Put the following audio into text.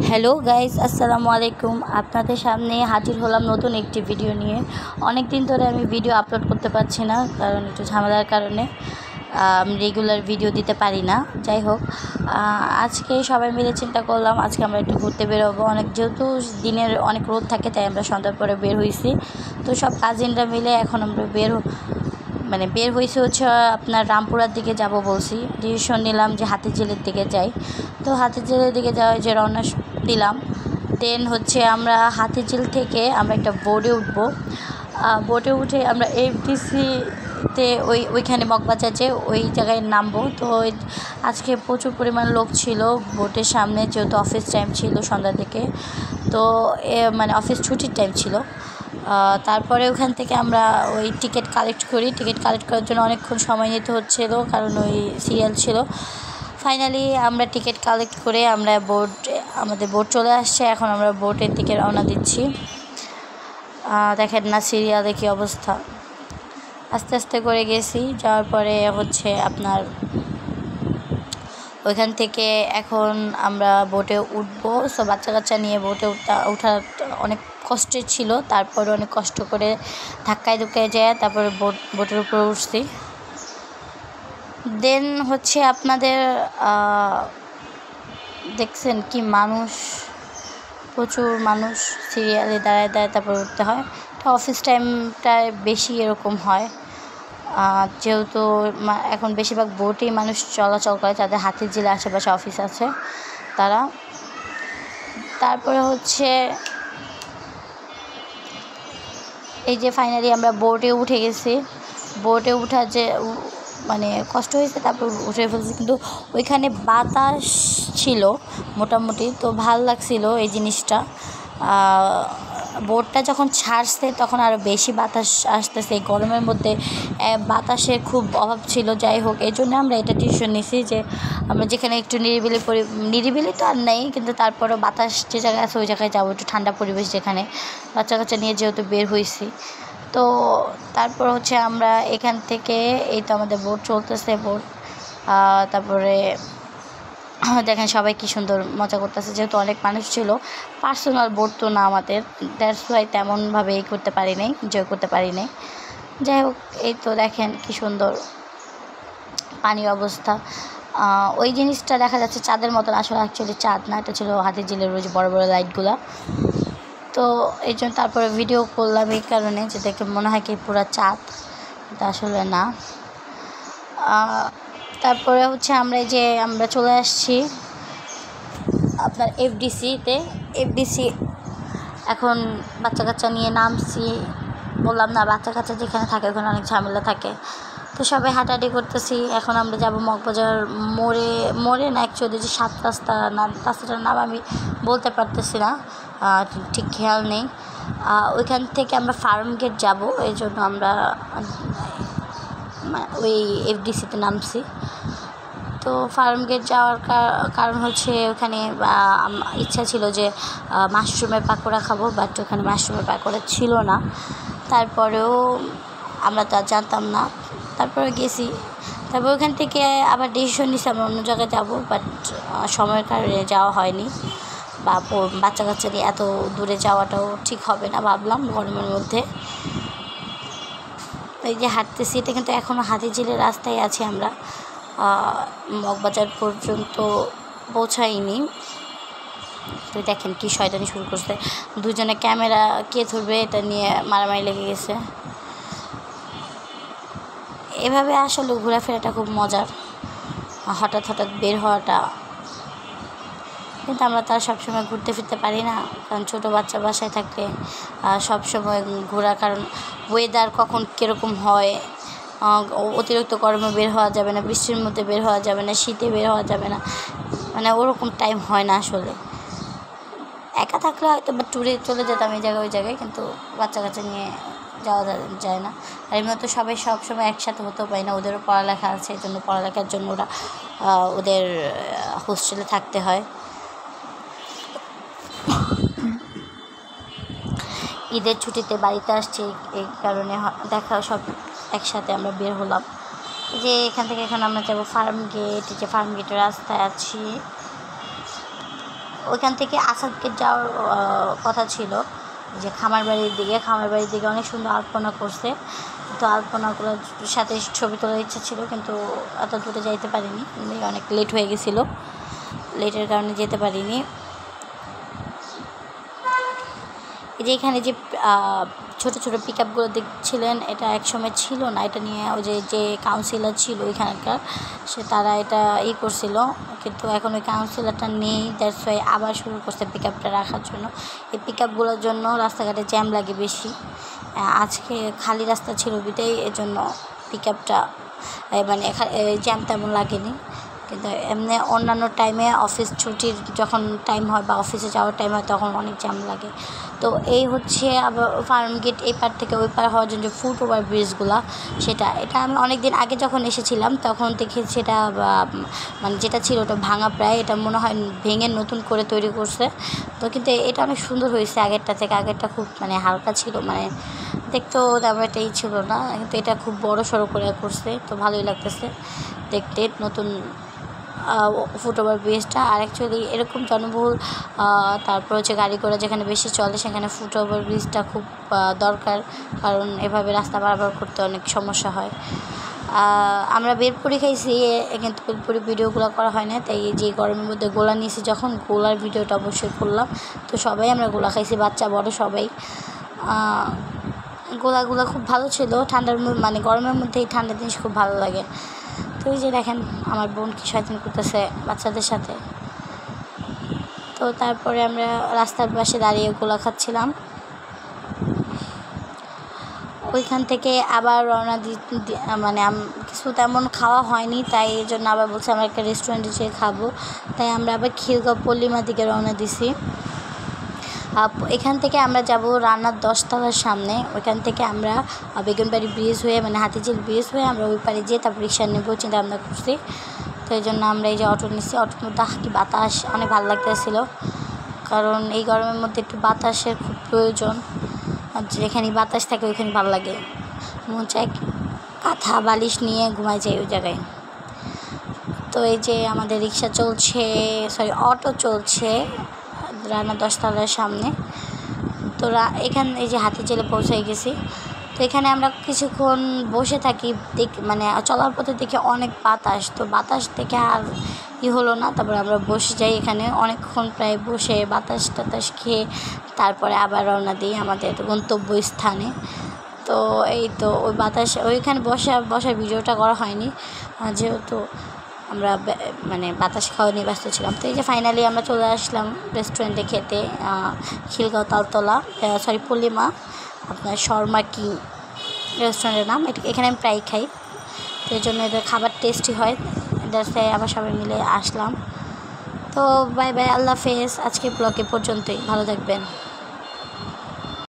Hello guys, আসসালামু আলাইকুম। আপনাদের সামনে হাজির হলাম নতুন একটি ভিডিও নিয়ে। অনেক দিন ধরে আমি ভিডিও আপলোড করতে পারছি না, কারণ একটু ঝামেলার কারণে আমি রেগুলার ভিডিও দিতে পারি না। যাই হোক, আজকে সবাই মিলে চিন্তা করলাম আজকে আমরা একটু ঘুরতে বেরোবো। যেহেতু দিনের অনেক রোদ থাকে, তাই আমরা সন্ধ্যার পরে বের হয়েছি। তো সব কাজিনরা মিলে এখন আমরা বের হয়েছে হচ্ছে আপনার রামপুরার দিকে যাব বলছি। ডিসিশন নিলাম যে হাতিঝিলের দিকে যাই। তো হাতিঝিলের দিকে যাওয়ার যে রওনা দিলাম। দেন হচ্ছে আমরা হাতিঝিল থেকে আমরা একটা বোটে উঠবো। বোটে উঠে আমরা এফডিসিতে ওইখানে মগবাজার যে ওই জায়গায় নামবো। তো আজকে প্রচুর পরিমাণ লোক ছিল বোটের সামনে, যেহেতু অফিস টাইম ছিল সন্ধ্যা থেকে। তো অফিস ছুটির টাইম ছিল। তারপরে ওখান থেকে আমরা ওই টিকিট কালেক্ট করার জন্য অনেকক্ষণ সময় নিতে হচ্ছিলো, কারণ ওই সিরিয়াল ছিল। ফাইনালি আমরা টিকিট কালেক্ট করে আমাদের বোট চলে আসছে। এখন আমরা বোটের দিকে রওনা দিচ্ছি। দেখেন না সিরিয়ালে কী অবস্থা। আস্তে আস্তে করে গেছি, যাওয়ার পরে হচ্ছে আপনার ওইখান থেকে এখন আমরা বোটে উঠবো। সো বাচ্চা কাচ্চা নিয়ে বোটে ওঠা অনেক কষ্টের ছিল। তারপরে অনেক কষ্ট করে ধাক্কায় যায় তারপরে বোটের উপরে উঠছি। দেন হচ্ছে আপনাদের দেখছেন কি মানুষ, প্রচুর মানুষ সিরিয়ালে দাঁড়ায় তারপরে উঠতে হয়। তো অফিস টাইমটায় বেশি এরকম হয়, যেহেতু এখন বেশিরভাগ বোটেই মানুষ চলাচল করে, যাদের হাতিঝিলের আশেপাশে অফিস আছে তারা। তারপরে হচ্ছে এই যে ফাইনালি আমরা বোটে উঠে গেছি। বোটে উঠা যে কষ্ট হয়েছে, তারপর উঠে ফেলছি। কিন্তু ওইখানে বাতাস ছিল মোটামুটি, তো ভাল লাগছিল এই জিনিসটা। বোটটা যখন ছাড়ছে তখন আরও বেশি বাতাস আসতেছে। এই গরমের মধ্যে বাতাসের খুব অভাব ছিল। যাই হোক, এই জন্য আমরা এটা ডিসিশন নিয়েছি যে আমরা যেখানে একটু নিরিবিলি তো আর নেই, কিন্তু তারপরেও বাতাস যে জায়গায় আছে ওই জায়গায় যাবো, একটু ঠান্ডা পরিবেশ যেখানে। বাচ্চা কাচ্চা নিয়ে যেহেতু বের হয়েছি, তো তারপর হচ্ছে আমরা এখান থেকে এই তো আমাদের বোট চলতেছে। তারপরে দেখেন সবাই কি সুন্দর মজা করতেছে। যেহেতু অনেক মানুষ ছিল, পার্সোনাল বোট তো না আমাদের, দ্যাটস ওয়াই তেমনভাবে এনজয় করতে পারি নাই। যাই হোক, এই তো দেখেন কি সুন্দর পানির অবস্থা। ওই জিনিসটা দেখা যাচ্ছে চাঁদের মতন, আসলে অ্যাকচুয়ালি চাঁদ না, এটা ছিল হাতিঝিলের ওই যে বড় বড় লাইটগুলো। তো এই জন্য তারপরে ভিডিও করলাম এই কারণে যে দেখে মনে হয় কি পুরো চাঁদ, এটা আসলে না। তারপরে হচ্ছে আমরা চলে আসছি আপনার এফডিসি। এখন বাচ্চা কাচ্চা নিয়ে নামছি। বললাম না, বাচ্চা কাচ্চা যেখানে থাকে ওখানে অনেক ঝামেলা থাকে। তো সবাই হাঁটাহাঁটি করতেছি। এখন আমরা যাব মগবাজার মোড়ে না, অ্যাকচুয়ালি যে রাস্তাটার নাম আমি বলতে পারতেছি না, ঠিক খেয়াল নেই। ওইখান থেকে আমরা ফার্ম গেট যাব, এই জন্য আমরা ওই এফডিসিতে নামছি। তো ফার্ম গেট যাওয়ার কারণ হচ্ছে ওখানে ইচ্ছা ছিল যে মাশরুমের পাকোড়া খাবো, বাট ওখানে মাশরুমের পাকোড়া ছিল না। তারপরেও আমরা তা জানতাম না, তারপরে গেছি। তারপর ওখান থেকে আবার ডিসিশন নিয়েছি আমরা অন্য জায়গায় যাবো, বাট সময়ের কারণে যাওয়া হয়নি। বাচ্চা কাচ্চা নিয়ে এত দূরে যাওয়াটাও ঠিক হবে না, ভাবলাম গরমের মধ্যে। এই যে হাঁটতেছি, এটা কিন্তু এখনও হাতিঝিলের রাস্তায় আছি আমরা, মগবাজার পর্যন্ত পৌঁছাইনি। তো দেখেন কি শয়তানি শুরু করছে, দুজনে ক্যামেরা কে ধরবে এটা নিয়ে মারামারি লেগে গেছে। এভাবে আসলে ঘোরাফেরাটা খুব মজার, হঠাৎ বের হওয়াটা। কিন্তু আমরা তো আর সবসময় ঘুরতে ফিরতে পারি না, কারণ ছোটো বাচ্চা বাসায় থাকলে সবসময় ঘোরা, কারণ ওয়েদার কখন কীরকম হয়। অতিরিক্ত গরমে বের হওয়া যাবে না, বৃষ্টির মধ্যে বের হওয়া যাবে না, শীতে বের হওয়া যাবে না, ওরকম টাইম হয় না আসলে। একা থাকলে হয়তো বা ট্যুরে চলে যেতাম এই জায়গায় ওই জায়গায়, কিন্তু বাচ্চা কাচ্চা নিয়ে যাওয়া যায় না। আর এমনি তো সবাই সবসময় একসাথে হতেও পারি না, ওদেরও পড়ালেখা আছে, এই জন্য পড়ালেখার জন্য ওদের হোস্টেলে থাকতে হয়। ঈদের ছুটিতে বাড়িতে আসছি, এই কারণে দেখা সব একসাথে আমরা বের হলাম। যে এখান থেকে এখন আমরা যাবো ফার্ম গেট। যে ফার্ম গেটের রাস্তায় আছি, ওইখান থেকে আসাদকে যাওয়ার কথা ছিল, যে খামারবাড়ির দিকে অনেক সুন্দর আলপনা করছে। তো আলপনাগুলোর সাথে ছবি তোলার ইচ্ছা ছিল, কিন্তু এত দূরে যাইতে পারিনি, অনেক লেট হয়ে গেছিলো, লেটের কারণে যেতে পারিনি। এই যে এখানে যে ছোটো ছোটো পিক আপগুলো দেখছিলেন, এটা একসময় ছিল না, এটা নিয়ে ওই যে কাউন্সিলর ছিল ওইখানকার, তারা এটা করছিল, কিন্তু এখন ওই কাউন্সিলরটা নেই, দ্যাটস ওয়াই আবার শুরু করছে পিক আপটা রাখার জন্য। এই পিক আপগুলোর জন্য রাস্তাঘাটে জ্যাম লাগে বেশি, আজকে খালি রাস্তা ছিল বিটাই এজন্য পিক আপটা মানে জ্যাম তেমন লাগেনি। কিন্তু এমনি অন্যান্য টাইমে অফিস ছুটির যখন টাইম হয় বা অফিসে যাওয়ার টাইম হয় তখন অনেক জ্যাম লাগে। তো এই হচ্ছে আবার ফার্ম গেট এই পার থেকে ওই পার হওয়ার জন্য যে ফুট ওভার ব্রিজগুলো, এটা আমি অনেক দিন আগে যখন এসেছিলাম তখন দেখি সেটা মানে যেটা ছিল ওটা ভাঙা প্রায়, এটা মনে হয় ভেঙে নতুন করে তৈরি করছে। তো কিন্তু এটা অনেক সুন্দর হয়েছে আগেরটা থেকে, আগেরটা খুব মানে হালকা ছিল, মানে দেখতেও তেমন এটাই ছিল না, কিন্তু এটা খুব বড় সড়ো করে করছে, তো ভালোই লাগতেছে দেখতে নতুন ফুট ওভার ব্রিজটা। আর অ্যাকচুয়ালি এরকম জনবহুল তারপর হচ্ছে গাড়ি ঘোড়া যেখানে বেশি চলে সেখানে ফুট ওভার ব্রিজটা খুব দরকার, কারণ এভাবে রাস্তা পারাপার করতে অনেক সমস্যা হয়। আমরা বেলপুরি খাইছি, কিন্তু বেলপুরি ভিডিওগুলো করা হয় না, তাই যে গরমের মধ্যে গোলা নিয়েছি যখন, গোলার ভিডিওটা অবশ্যই করলাম। তো সবাই আমরা গোলা খাইছি, বাচ্চা বড় সবাই। গোলাগুলো খুব ভালো ছিল, মানে গরমের মধ্যে এই ঠান্ডা জিনিস খুব ভালো লাগে। তো এই যে দেখেন আমার বোন কি শয়তানি করতেছে বাচ্চাদের সাথে। তো তারপরে আমরা রাস্তার পাশে দাঁড়িয়ে গোলা খাচ্ছিলাম। ওইখান থেকে আবার রওনা মানে কিছু তেমন খাওয়া হয়নি, তাই এই জন্য আবার বলছি আমরা একটা রেস্টুরেন্টে যেয়ে খাবো, তাই আমরা আবার খিলগাঁও পল্লিমার দিকে রওনা দিছি। এখান থেকে আমরা যাব রানার 10 তলার সামনে, ওইখান থেকে আমরা বেগুনবাড়ি ব্রিজ হয়ে মানে হাতিঝিল ব্রিজ হয়ে আমরা ওই পারে যেয়ে তারপর রিক্সা নেবো চিন্তা ভাবনা করছি। তো এই জন্য আমরা এই যে অটো নিচ্ছি, অটোর মধ্যে কি বাতাস, অনেক ভালো লাগতেছিলো, কারণ এই গরমের মধ্যে একটু বাতাসের খুব প্রয়োজন, আর যেখানে বাতাস থাকে ওইখানে ভালো লাগে, মন চায় কাঁথা বালিশ নিয়ে ঘুমায় যায় ওই জায়গায়। তো এই যে আমাদের রিক্সা চলছে, অটো চলছে রানা 10 তলার সামনে। তো এখানে এই যে হাতিঝিলে পৌঁছে গেছি। তো এখানে আমরা কিছুক্ষণ বসে থাকি, মানে চলার পথে দেখে অনেক বাতাস, তো বাতাস দেখে আর হলো না, তারপরে আমরা বসে যাই এখানে অনেকক্ষণ, প্রায় বসে বাতাস টাতাস খেয়ে তারপরে আবার রওনা দিই আমাদের গন্তব্য স্থানে। তো এই তো ওই ওইখানে বসার ভিডিওটা করা হয়নি, যেহেতু আমরা মানে বাতাস খাওয়া নিয়ে ব্যস্ত ছিলাম। তো এই যে ফাইনালি আমরা চলে আসলাম রেস্টুরেন্টে খেতে, খিলগাঁও তালতলা পল্লিমা, আপনার শর্মা কিং রেস্টুরেন্টের নাম। এখানে আমি প্রায় খাই, তো এই জন্য এদের খাবার টেস্টি হয়, এটাতে আবার সবাই মিলে আসলাম। তো বাই বাই, আল্লাহ হাফেজ, আজকের ব্লগে পর্যন্তই, ভালো থাকবেন।